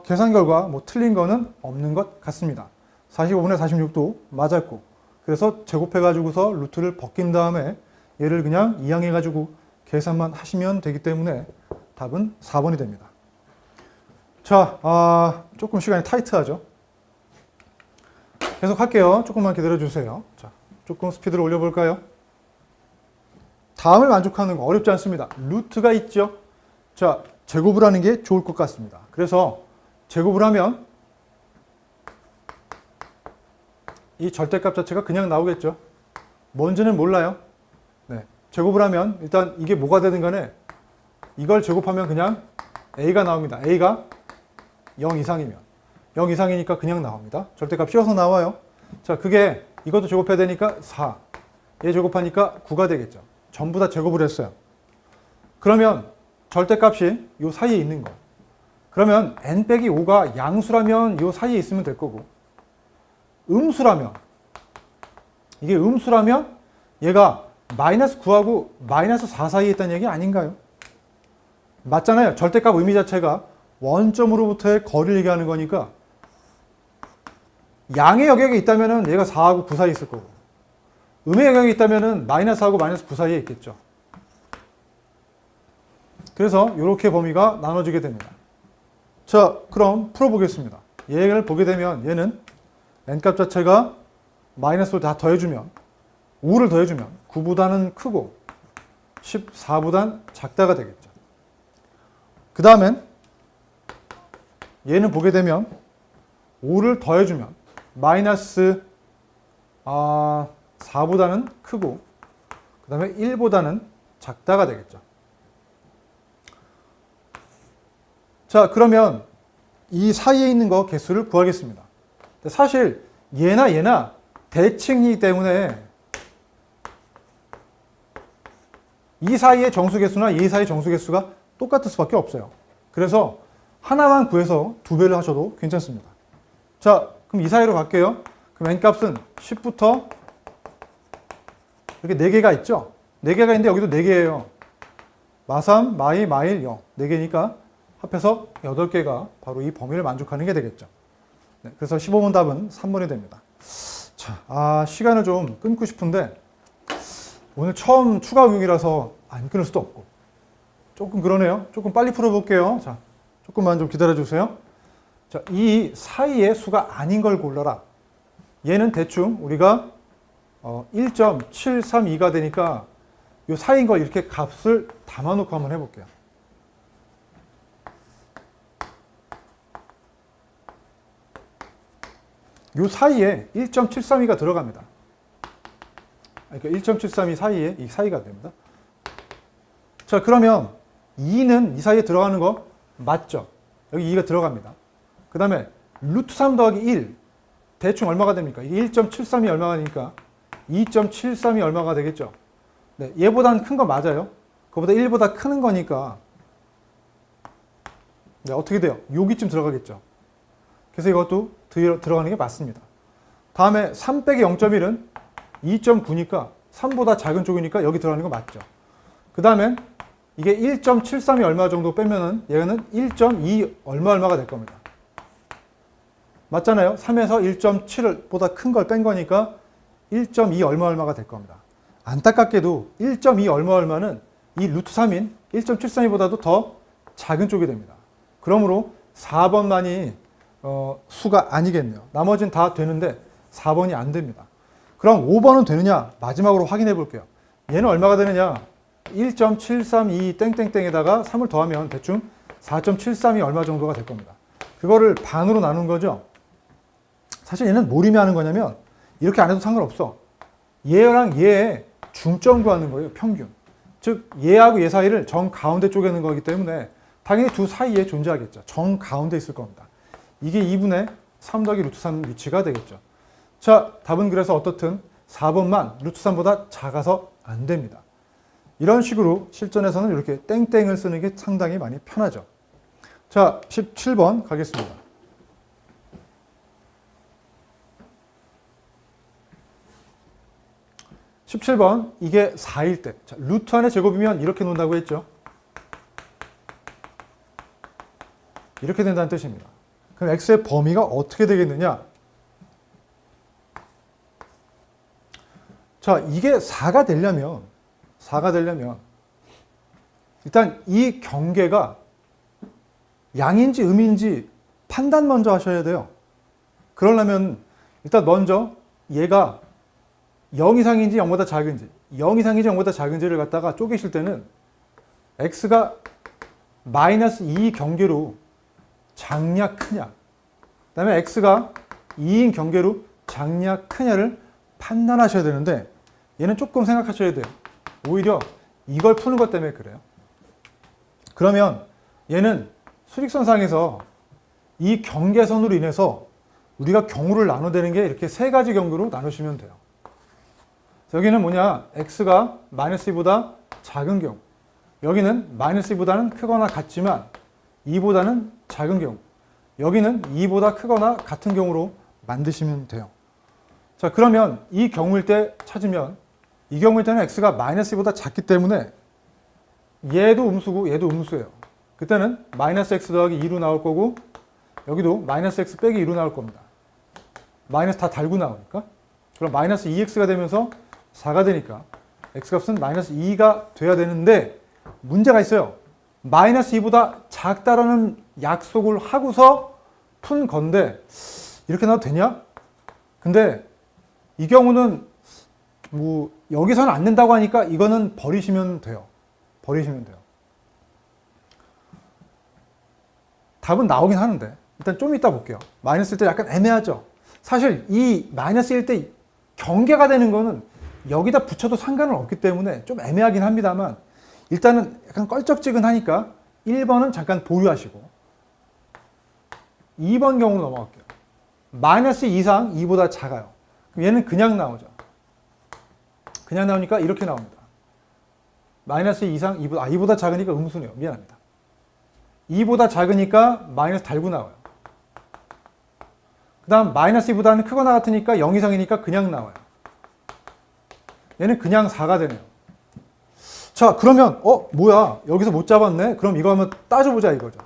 A: 계산 결과 뭐 틀린 거는 없는 것 같습니다. 45분의 46도 맞았고, 그래서 제곱해가지고서 루트를 벗긴 다음에 얘를 그냥 이항해가지고 계산만 하시면 되기 때문에 답은 4번이 됩니다. 자, 조금 시간이 타이트하죠? 계속 할게요. 조금만 기다려주세요. 자, 조금 스피드를 올려볼까요? 다음을 만족하는 거 어렵지 않습니다. 루트가 있죠? 자, 제곱을 하는 게 좋을 것 같습니다. 그래서 제곱을 하면 이 절대값 자체가 그냥 나오겠죠? 뭔지는 몰라요. 네, 제곱을 하면 일단 이게 뭐가 되든 간에 이걸 제곱하면 그냥 a가 나옵니다. a가 0 이상이면 0 이상이니까 그냥 나옵니다. 절대값 씌워서 나와요. 자, 그게 이것도 제곱해야 되니까 4. 얘 제곱하니까 9가 되겠죠. 전부 다 제곱을 했어요. 그러면 절대값이 요 사이에 있는 거. 그러면 n-5가 양수라면 요 사이에 있으면 될 거고, 음수라면, 이게 음수라면 얘가 마이너스 9하고 마이너스 4 사이에 있다는 얘기 아닌가요? 맞잖아요. 절대값 의미 자체가 원점으로부터의 거리를 얘기하는 거니까 양의 영역에 있다면 얘가 4하고 9 사이에 있을 거고, 음의 영역에 있다면 마이너스하고 마이너스 9 사이에 있겠죠. 그래서 이렇게 범위가 나눠지게 됩니다. 자, 그럼 풀어보겠습니다. 얘를 보게 되면 얘는 n값 자체가 마이너스를 다 더해주면 5를 더해주면 9보다는 크고 14보단 작다가 되겠죠. 그 다음엔 얘는 보게 되면 5를 더해주면 마이너스 4보다는 크고 그 다음에 1보다는 작다가 되겠죠. 자, 그러면 이 사이에 있는 거 개수를 구하겠습니다. 사실 얘나 대칭이기 때문에 이 사이의 정수 개수나 이 사이의 정수 개수가 똑같을 수밖에 없어요. 그래서 하나만 구해서 2배를 하셔도 괜찮습니다. 자, 그럼 이 사이로 갈게요. 그럼 n값은 10부터 이렇게 4개가 있죠? 4개가 있는데 여기도 4개예요. 마3, 마2, 마1, 0. 4개니까 합해서 8개가 바로 이 범위를 만족하는 게 되겠죠. 네, 그래서 15번 답은 3번이 됩니다. 자, 시간을 좀 끊고 싶은데 오늘 처음 추가 응용이라서 안 끊을 수도 없고 조금 그러네요. 조금 빨리 풀어볼게요. 자, 조금만 좀 기다려주세요. 자, 이 사이의 수가 아닌 걸 골라라. 얘는 대충 우리가 1.732가 되니까 이 사이인 걸 이렇게 값을 담아놓고 한번 해볼게요. 이 사이에 1.732가 들어갑니다. 그러니까 1.732 사이에 이 사이가 됩니다. 자, 그러면 2는 이 사이에 들어가는 거 맞죠? 여기 2가 들어갑니다. 그 다음에 루트 3 더하기 1 대충 얼마가 됩니까? 이게 1.732 얼마가 되니까 2.732 얼마가 되겠죠? 네, 얘보다는 큰 거 맞아요. 그거보다 1보다 큰 거니까 네, 어떻게 돼요? 여기쯤 들어가겠죠. 그래서 이것도 들어가는 게 맞습니다. 다음에 3 빼기 0.1은 2.9니까 3보다 작은 쪽이니까 여기 들어가는 거 맞죠. 그 다음에 이게 1.732 얼마 정도 빼면은 얘는 1.2 얼마가 될 겁니다. 맞잖아요. 3에서 1.7보다 큰 걸 뺀 거니까 1.2 얼마가 될 겁니다. 안타깝게도 1.2 얼마는 이 루트 3인 1.732보다도 더 작은 쪽이 됩니다. 그러므로 4번만이 수가 아니겠네요. 나머지는 다 되는데 4번이 안 됩니다. 그럼 5번은 되느냐? 마지막으로 확인해 볼게요. 얘는 얼마가 되느냐? 1.732 땡땡땡에다가 3을 더하면 대충 4.732 얼마 정도가 될 겁니다. 그거를 반으로 나눈 거죠. 사실 얘는 뭘 의미하는 거냐면 이렇게 안 해도 상관없어. 얘랑 얘의 중점 구하는 거예요. 평균. 즉 얘하고 얘 사이를 정 가운데 쪼개는 거기 때문에 당연히 두 사이에 존재하겠죠. 정 가운데 있을 겁니다. 이게 2분의 3 더하기 루트 3 위치가 되겠죠. 자, 답은 그래서 어떻든 4번만 루트 3보다 작아서 안 됩니다. 이런 식으로 실전에서는 이렇게 땡땡을 쓰는 게 상당히 많이 편하죠. 자, 17번 가겠습니다. 이게 4일 때. 자, 루트 안의 제곱이면 이렇게 논다고 했죠. 이렇게 된다는 뜻입니다. 그럼 x의 범위가 어떻게 되겠느냐? 자, 이게 4가 되려면 일단 이 경계가 양인지 음인지 판단 먼저 하셔야 돼요. 그러려면 일단 먼저 얘가 0 이상인지 0보다 작은지 0 이상인지 0보다 작은지를 갖다가 쪼개실 때는 x가 마이너스 2 경계로 작냐 크냐, 그 다음에 x가 2인 경계로 작냐 크냐를 판단하셔야 되는데 얘는 조금 생각하셔야 돼요. 오히려 이걸 푸는 것 때문에 그래요. 그러면 얘는 수직선상에서 이 경계선으로 인해서 우리가 경우를 나눠내는 게 이렇게 세 가지 경우로 나누시면 돼요. 여기는 뭐냐? x가 마이너스 2보다 작은 경우. 여기는 마이너스 2보다는 크거나 같지만 2보다는 작은 경우. 여기는 2보다 크거나 같은 경우로 만드시면 돼요. 자, 그러면 이 경우일 때 찾으면 이 경우일 때는 x가 마이너스 2보다 작기 때문에 얘도 음수고 얘도 음수예요. 그때는 마이너스 x 더하기 2로 나올 거고 여기도 마이너스 x 빼기 2로 나올 겁니다. 마이너스 다 달고 나오니까. 그럼 마이너스 2x가 되면서 4가 되니까 x값은 마이너스 2가 돼야 되는데 문제가 있어요. 마이너스 2보다 작다라는 약속을 하고서 푼 건데 이렇게 나와도 되냐? 근데 이 경우는 뭐 여기서는 안 된다고 하니까 이거는 버리시면 돼요. 버리시면 돼요. 답은 나오긴 하는데 일단 좀 이따 볼게요. 마이너스일 때 약간 애매하죠. 사실 이 마이너스일 때 경계가 되는 거는 여기다 붙여도 상관은 없기 때문에 좀 애매하긴 합니다만 일단은 약간 껄쩍지근하니까 1번은 잠깐 보유하시고 2번 경우로 넘어갈게요. 마이너스 이상 2보다 작아요. 그럼 얘는 그냥 나오죠. 그냥 나오니까 이렇게 나옵니다. 마이너스 이상 2보다 작으니까 음수네요. 미안합니다. 2보다 작으니까 마이너스 달고 나와요. 그 다음 마이너스 2보다는 크거나 같으니까 0 이상이니까 그냥 나와요. 얘는 그냥 4가 되네요. 자, 그러면 뭐야 여기서 못 잡았네. 그럼 이거 한번 따져보자 이거죠.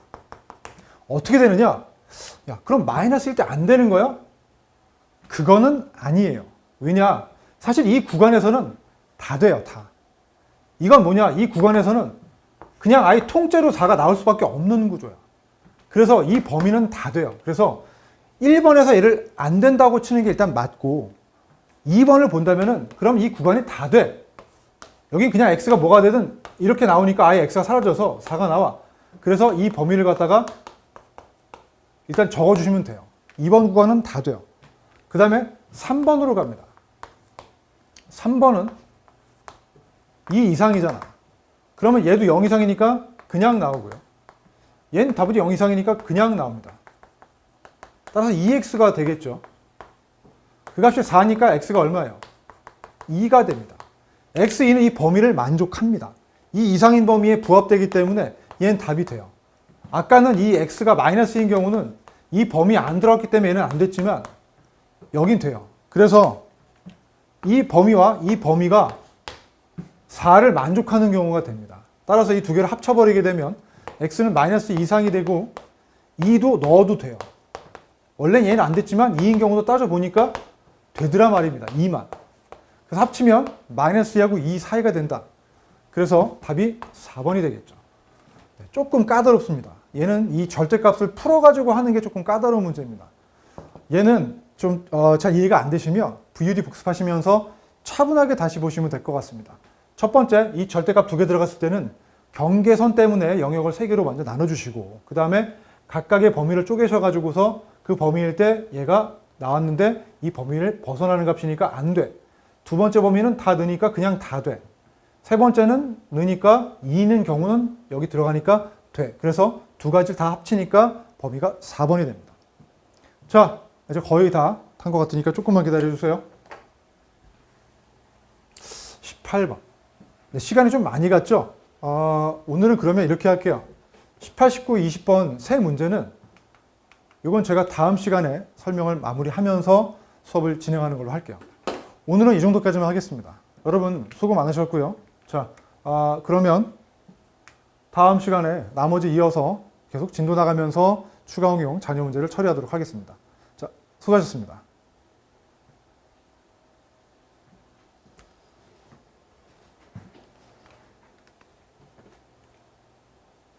A: 어떻게 되느냐? 야, 그럼 마이너스일 때 안 되는 거야? 그거는 아니에요. 왜냐? 사실 이 구간에서는 다 돼요. 다. 이건 뭐냐? 이 구간에서는 그냥 아예 통째로 4가 나올 수밖에 없는 구조야. 그래서 이 범위는 다 돼요. 그래서 1번에서 얘를 안 된다고 치는 게 일단 맞고 2번을 본다면은 그럼 이 구간이 다 돼. 여기 그냥 x가 뭐가 되든 이렇게 나오니까 아예 x가 사라져서 4가 나와. 그래서 이 범위를 갖다가 일단 적어주시면 돼요. 2번 구간은 다 돼요. 그 다음에 3번으로 갑니다. 3번은 2 이상이잖아. 그러면 얘도 0 이상이니까 그냥 나오고요. 얘는 답이 0 이상이니까 그냥 나옵니다. 따라서 2x가 되겠죠. 그 값이 4니까 x가 얼마예요? 2가 됩니다. x2는 이 범위를 만족합니다. 이 이상인 범위에 부합되기 때문에 얘는 답이 돼요. 아까는 이 x가 마이너스인 경우는 이 범위에 안 들어갔기 때문에 얘는 안 됐지만 여긴 돼요. 그래서 이 범위와 이 범위가 4를 만족하는 경우가 됩니다. 따라서 이 두 개를 합쳐버리게 되면 x는 마이너스 이상이 되고 2도 넣어도 돼요. 원래 얘는 안 됐지만 2인 경우도 따져보니까 되더라 말입니다. 2만. 그래서 합치면 마이너스 2하고 2 사이가 된다. 그래서 답이 4번이 되겠죠. 조금 까다롭습니다. 얘는 이 절대값을 풀어가지고 하는 게 조금 까다로운 문제입니다. 얘는 좀 잘 이해가 안 되시면 VUD 복습하시면서 차분하게 다시 보시면 될 것 같습니다. 첫 번째, 이 절대값 두 개 들어갔을 때는 경계선 때문에 영역을 세 개로 먼저 나눠주시고 그 다음에 각각의 범위를 쪼개셔가지고서 그 범위일 때 얘가 나왔는데 이 범위를 벗어나는 값이니까 안 돼. 두 번째 범위는 다 넣으니까 그냥 다 돼. 세 번째는 넣으니까 2는 경우는 여기 들어가니까 돼. 그래서 두 가지를 다 합치니까 범위가 4번이 됩니다. 자, 이제 거의 다 탄 것 같으니까 조금만 기다려주세요. 18번. 네, 시간이 좀 많이 갔죠? 오늘은 그러면 이렇게 할게요. 18, 19, 20번 세 문제는 이건 제가 다음 시간에 설명을 마무리하면서 수업을 진행하는 걸로 할게요. 오늘은 이 정도까지만 하겠습니다. 여러분 수고 많으셨고요. 자, 그러면 다음 시간에 나머지 이어서 계속 진도 나가면서 추가 응용 잔여 문제를 처리하도록 하겠습니다. 자, 수고하셨습니다.